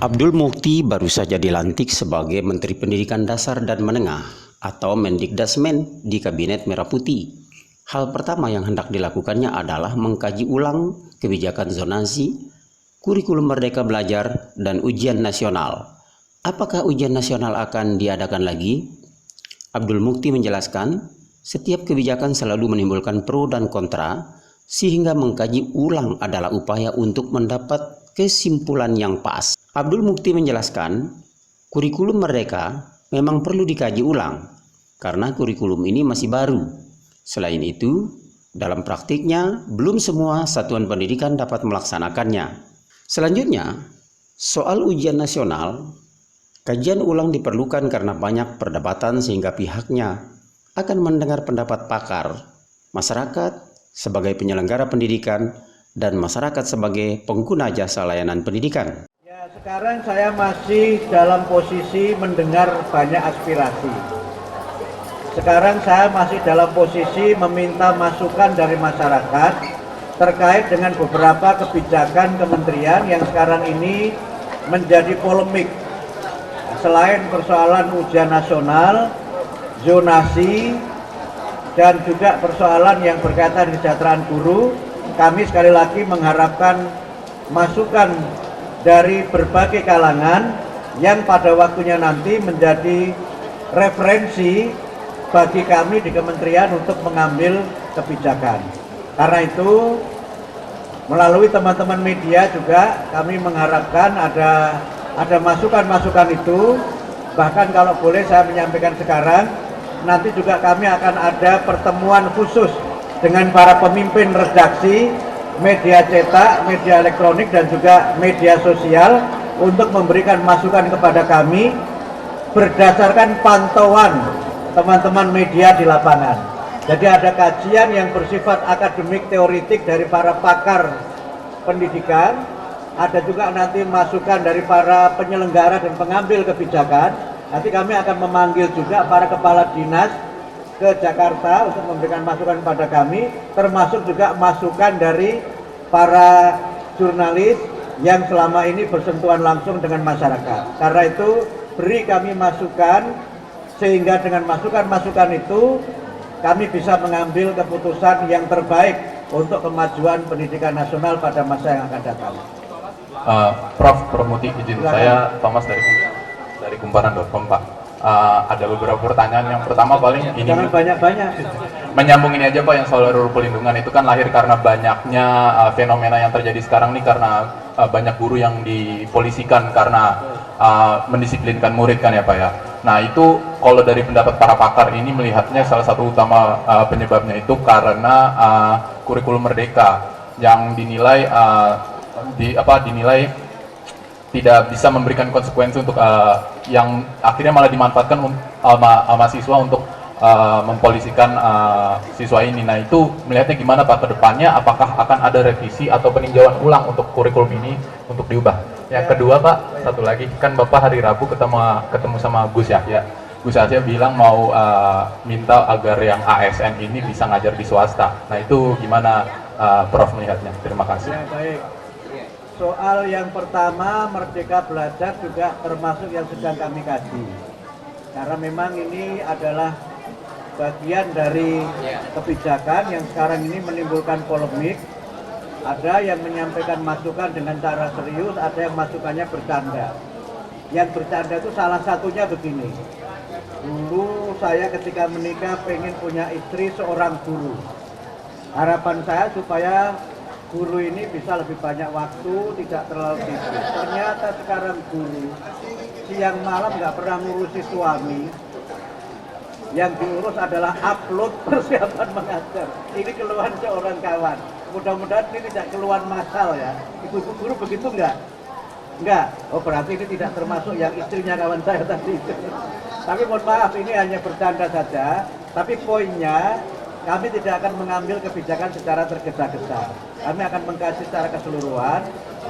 Abdul Mukti baru saja dilantik sebagai Menteri Pendidikan Dasar dan Menengah atau Mendikdasmen di Kabinet Merah Putih. Hal pertama yang hendak dilakukannya adalah mengkaji ulang kebijakan zonasi, kurikulum Merdeka Belajar, dan ujian nasional. Apakah ujian nasional akan diadakan lagi? Abdul Mukti menjelaskan, setiap kebijakan selalu menimbulkan pro dan kontra, sehingga mengkaji ulang adalah upaya untuk mendapat kesimpulan yang pas. Abdul Mukti menjelaskan, kurikulum Merdeka memang perlu dikaji ulang, karena kurikulum ini masih baru. Selain itu, dalam praktiknya, belum semua satuan pendidikan dapat melaksanakannya. Selanjutnya, soal ujian nasional, kajian ulang diperlukan karena banyak perdebatan sehingga pihaknya akan mendengar pendapat pakar, masyarakat sebagai penyelenggara pendidikan, dan masyarakat sebagai pengguna jasa layanan pendidikan. Ya, sekarang saya masih dalam posisi mendengar banyak aspirasi. Sekarang saya masih dalam posisi meminta masukan dari masyarakat terkait dengan beberapa kebijakan kementerian yang sekarang ini menjadi polemik. Selain persoalan ujian nasional, zonasi, dan juga persoalan yang berkaitan kesejahteraan guru, kami sekali lagi mengharapkan masukan dari berbagai kalangan yang pada waktunya nanti menjadi referensi bagi kami di kementerian untuk mengambil kebijakan. Karena itu, melalui teman-teman media juga kami mengharapkan ada masukan-masukan itu. Bahkan kalau boleh saya menyampaikan sekarang, nanti juga kami akan ada pertemuan khusus dengan para pemimpin redaksi, media cetak, media elektronik, dan juga media sosial untuk memberikan masukan kepada kami berdasarkan pantauan teman-teman media di lapangan. Jadi ada kajian yang bersifat akademik teoritik dari para pakar pendidikan, ada juga nanti masukan dari para penyelenggara dan pengambil kebijakan. Nanti kami akan memanggil juga para kepala dinas ke Jakarta untuk memberikan masukan kepada kami, termasuk juga masukan dari para jurnalis yang selama ini bersentuhan langsung dengan masyarakat. Karena itu beri kami masukan, sehingga dengan masukan-masukan itu kami bisa mengambil keputusan yang terbaik untuk kemajuan pendidikan nasional pada masa yang akan datang. Prof. Muti, izin saya Thomas dari kumparan.com, Pak. Ada beberapa pertanyaan. Yang pertama paling ini banyak-banyak menyambung ini aja, Pak, yang soal RUU Perlindungan itu kan lahir karena banyaknya fenomena yang terjadi sekarang nih, karena banyak guru yang dipolisikan karena mendisiplinkan murid kan ya, Pak ya. Nah, itu kalau dari pendapat para pakar ini melihatnya salah satu utama penyebabnya itu karena kurikulum Merdeka yang dinilai dinilai tidak bisa memberikan konsekuensi untuk yang akhirnya malah dimanfaatkan sama siswa untuk mempolisikan siswa ini. Nah, itu melihatnya gimana, Pak, ke depannya? Apakah akan ada revisi atau peninjauan ulang untuk kurikulum ini untuk diubah? Yang kedua, Pak, satu lagi, kan Bapak hari Rabu ketemu sama Gus Yahya. Gus Yahya bilang mau minta agar yang ASN ini bisa ngajar di swasta. Nah, itu gimana Prof melihatnya? Terima kasih. Ya, baik. Soal yang pertama, Merdeka Belajar juga termasuk yang sedang kami kaji. Karena memang ini adalah bagian dari kebijakan yang sekarang ini menimbulkan polemik. Ada yang menyampaikan masukan dengan cara serius, ada yang masukannya bercanda. Yang bercanda itu salah satunya begini. Dulu saya ketika menikah pengen punya istri seorang guru. Harapan saya supaya guru ini bisa lebih banyak waktu, tidak terlalu sibuk. Ternyata sekarang guru siang malam nggak pernah ngurusi suami. Yang diurus adalah upload persiapan mengajar. Ini keluhan seorang kawan. Mudah-mudahan ini tidak keluhan massal ya. Ibu guru begitu nggak? Enggak. Oh, berarti ini tidak termasuk yang istrinya kawan saya tadi. Tapi mohon maaf, ini hanya bercanda saja. Tapi poinnya, kami tidak akan mengambil kebijakan secara tergesa-gesa. Kami akan mengkaji secara keseluruhan.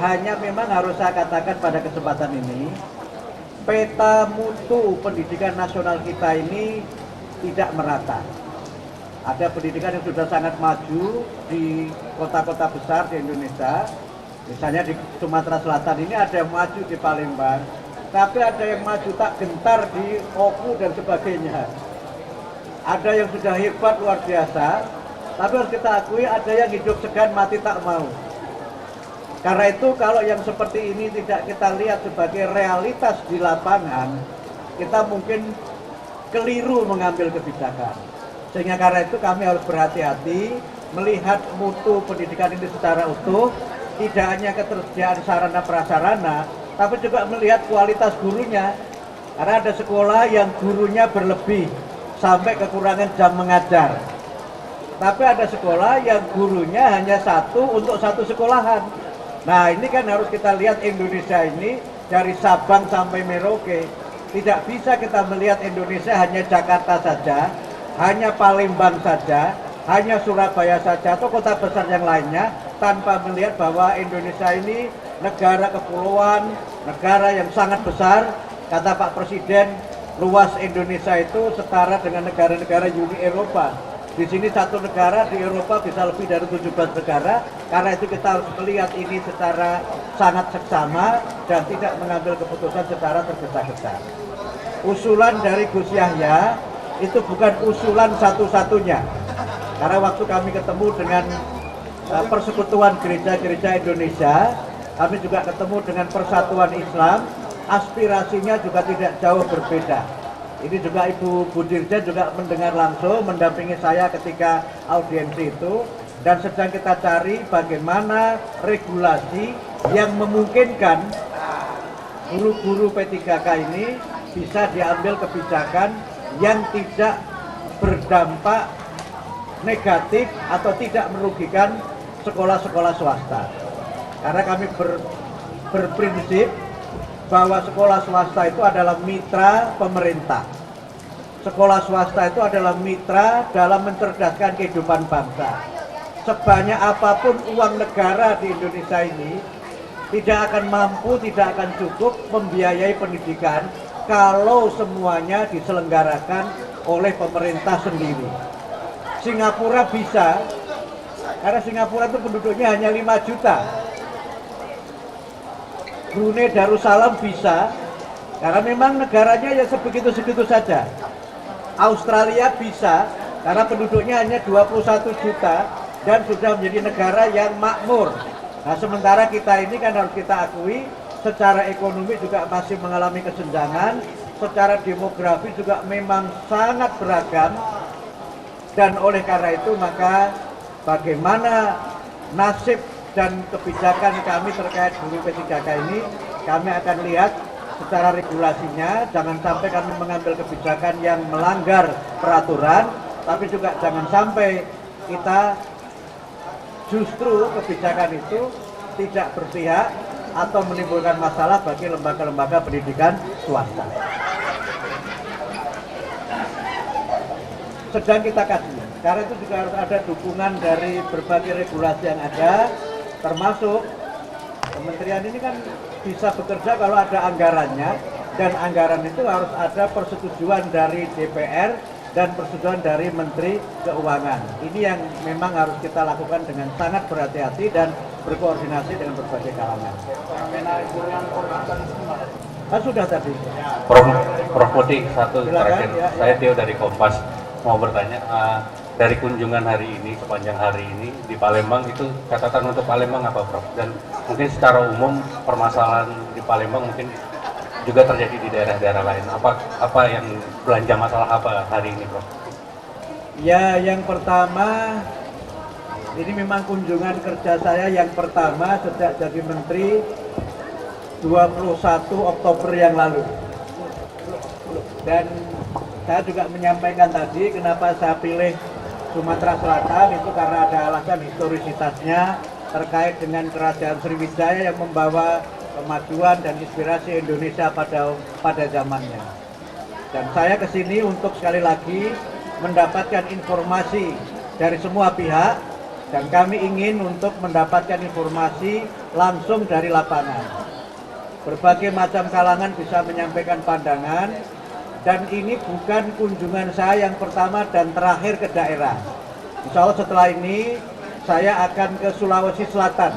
Hanya memang harus saya katakan pada kesempatan ini, peta mutu pendidikan nasional kita ini tidak merata. Ada pendidikan yang sudah sangat maju di kota-kota besar di Indonesia, Misalnya di Sumatera Selatan ini ada yang maju di Palembang, tapi ada yang maju tak gentar di Oku dan sebagainya. Ada yang sudah hebat luar biasa, tapi harus kita akui ada yang hidup segan mati tak mau. Karena itu kalau yang seperti ini tidak kita lihat sebagai realitas di lapangan, kita mungkin keliru mengambil kebijakan. Sehingga karena itu kami harus berhati-hati melihat mutu pendidikan ini secara utuh, tidak hanya ketersediaan sarana prasarana, tapi juga melihat kualitas gurunya. Karena ada sekolah yang gurunya berlebih sampai kekurangan jam mengajar. Tapi ada sekolah yang gurunya hanya satu untuk satu sekolahan. Nah, ini kan harus kita lihat Indonesia ini dari Sabang sampai Merauke. Tidak bisa kita melihat Indonesia hanya Jakarta saja, hanya Palembang saja, hanya Surabaya saja atau kota besar yang lainnya, tanpa melihat bahwa Indonesia ini negara kepulauan, negara yang sangat besar. Kata Pak Presiden, luas Indonesia itu setara dengan negara-negara Uni Eropa. Di sini satu negara di Eropa bisa lebih dari 17 negara. Karena itu kita harus melihat ini secara sangat seksama dan tidak mengambil keputusan secara tergesa-gesa. Usulan dari Gus Yahya itu bukan usulan satu-satunya. Karena waktu kami ketemu dengan Persekutuan Gereja-Gereja Indonesia, kami juga ketemu dengan Persatuan Islam, aspirasinya juga tidak jauh berbeda. Ini juga Ibu Budirja juga mendengar langsung, mendampingi saya ketika audiensi itu, dan sedang kita cari bagaimana regulasi yang memungkinkan guru-guru P3K ini bisa diambil kebijakan yang tidak berdampak negatif atau tidak merugikan sekolah-sekolah swasta. Karena kami berprinsip bahwa sekolah swasta itu adalah mitra pemerintah. Sekolah swasta itu adalah mitra dalam mencerdaskan kehidupan bangsa. Sebanyak apapun uang negara di Indonesia ini tidak akan mampu, tidak akan cukup membiayai pendidikan kalau semuanya diselenggarakan oleh pemerintah sendiri. Singapura bisa, karena Singapura itu penduduknya hanya 5 juta. Brunei Darussalam bisa, karena memang negaranya ya sebegitu-segitu saja. Australia bisa, karena penduduknya hanya 21 juta dan sudah menjadi negara yang makmur. Nah, sementara kita ini kan harus kita akui, secara ekonomi juga masih mengalami kesenjangan, secara demografi juga memang sangat beragam. Dan oleh karena itu maka bagaimana nasib dan kebijakan kami terkait guru P3K ini, kami akan lihat secara regulasinya. Jangan sampai kami mengambil kebijakan yang melanggar peraturan, tapi juga jangan sampai kita justru kebijakan itu tidak berpihak atau menimbulkan masalah bagi lembaga-lembaga pendidikan swasta. Sedang kita kaji, karena itu juga harus ada dukungan dari berbagai regulasi yang ada, termasuk kementerian ini kan bisa bekerja kalau ada anggarannya, dan anggaran itu harus ada persetujuan dari DPR dan persetujuan dari Menteri Keuangan. Ini yang memang harus kita lakukan dengan sangat berhati-hati dan berkoordinasi dengan berbagai kalangan. Sudah tadi. Prof Putih, satu terakhir. Ya. Saya Tio dari Kompas mau bertanya, dari kunjungan hari ini sepanjang hari ini di Palembang, itu catatan untuk Palembang apa, Prof? Dan mungkin secara umum permasalahan di Palembang mungkin juga terjadi di daerah-daerah lain. Apa yang belanja masalah apa hari ini, Prof? Ya, yang pertama, ini memang kunjungan kerja saya yang pertama sejak jadi Menteri 21 Oktober yang lalu. Dan saya juga menyampaikan tadi kenapa saya pilih Sumatera Selatan, itu karena ada alasan historisitasnya terkait dengan Kerajaan Sriwijaya yang membawa kemajuan dan inspirasi Indonesia pada zamannya. Dan saya kesini untuk sekali lagi mendapatkan informasi dari semua pihak, dan kami ingin untuk mendapatkan informasi langsung dari lapangan. Berbagai macam kalangan bisa menyampaikan pandangan, dan ini bukan kunjungan saya yang pertama dan terakhir ke daerah. Insya Allah setelah ini saya akan ke Sulawesi Selatan.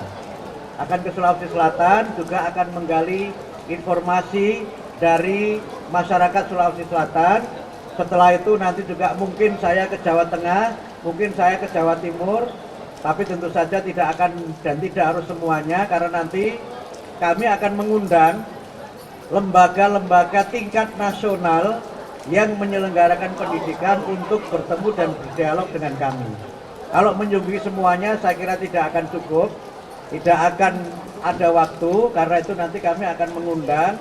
akan ke Sulawesi Selatan, juga akan menggali informasi dari masyarakat Sulawesi Selatan. Setelah itu nanti juga mungkin saya ke Jawa Tengah, mungkin saya ke Jawa Timur, tapi tentu saja tidak akan dan tidak harus semuanya, karena nanti kami akan mengundang lembaga-lembaga tingkat nasional yang menyelenggarakan pendidikan untuk bertemu dan berdialog dengan kami. Kalau menjumpai semuanya saya kira tidak akan cukup, tidak akan ada waktu, karena itu nanti kami akan mengundang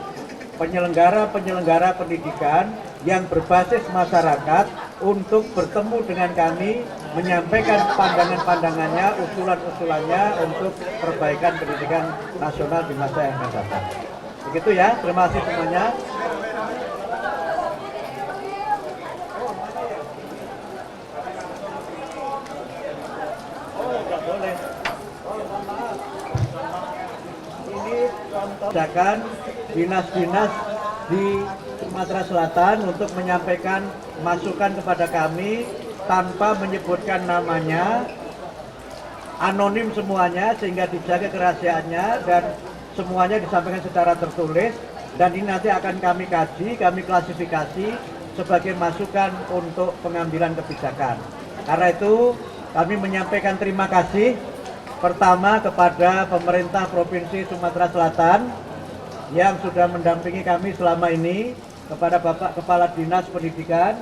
penyelenggara-penyelenggara pendidikan yang berbasis masyarakat untuk bertemu dengan kami, menyampaikan pandangan-pandangannya, usulan-usulannya untuk perbaikan pendidikan nasional di masa yang akan datang. Begitu ya, terima kasih semuanya. Ini contoh dinas-dinas di Sumatera Selatan untuk menyampaikan masukan kepada kami tanpa menyebutkan namanya, anonim semuanya sehingga dijaga kerahasiaannya dan semuanya disampaikan secara tertulis, dan ini nanti akan kami kaji, kami klasifikasi sebagai masukan untuk pengambilan kebijakan. Karena itu kami menyampaikan terima kasih pertama kepada pemerintah Provinsi Sumatera Selatan yang sudah mendampingi kami selama ini, kepada Bapak Kepala Dinas Pendidikan,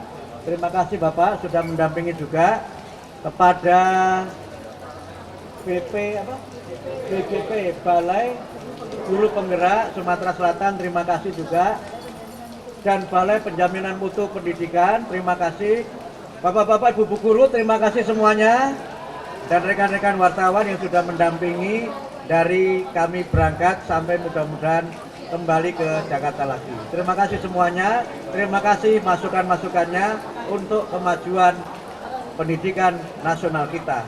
terima kasih Bapak sudah mendampingi juga, kepada BPP Balai Guru Penggerak Sumatera Selatan, terima kasih juga, dan Balai Penjaminan Mutu Pendidikan, terima kasih. Bapak-bapak, ibu guru, terima kasih semuanya, dan rekan-rekan wartawan yang sudah mendampingi dari kami berangkat sampai mudah-mudahan kembali ke Jakarta lagi. Terima kasih semuanya, terima kasih masukan-masukannya untuk kemajuan pendidikan nasional kita.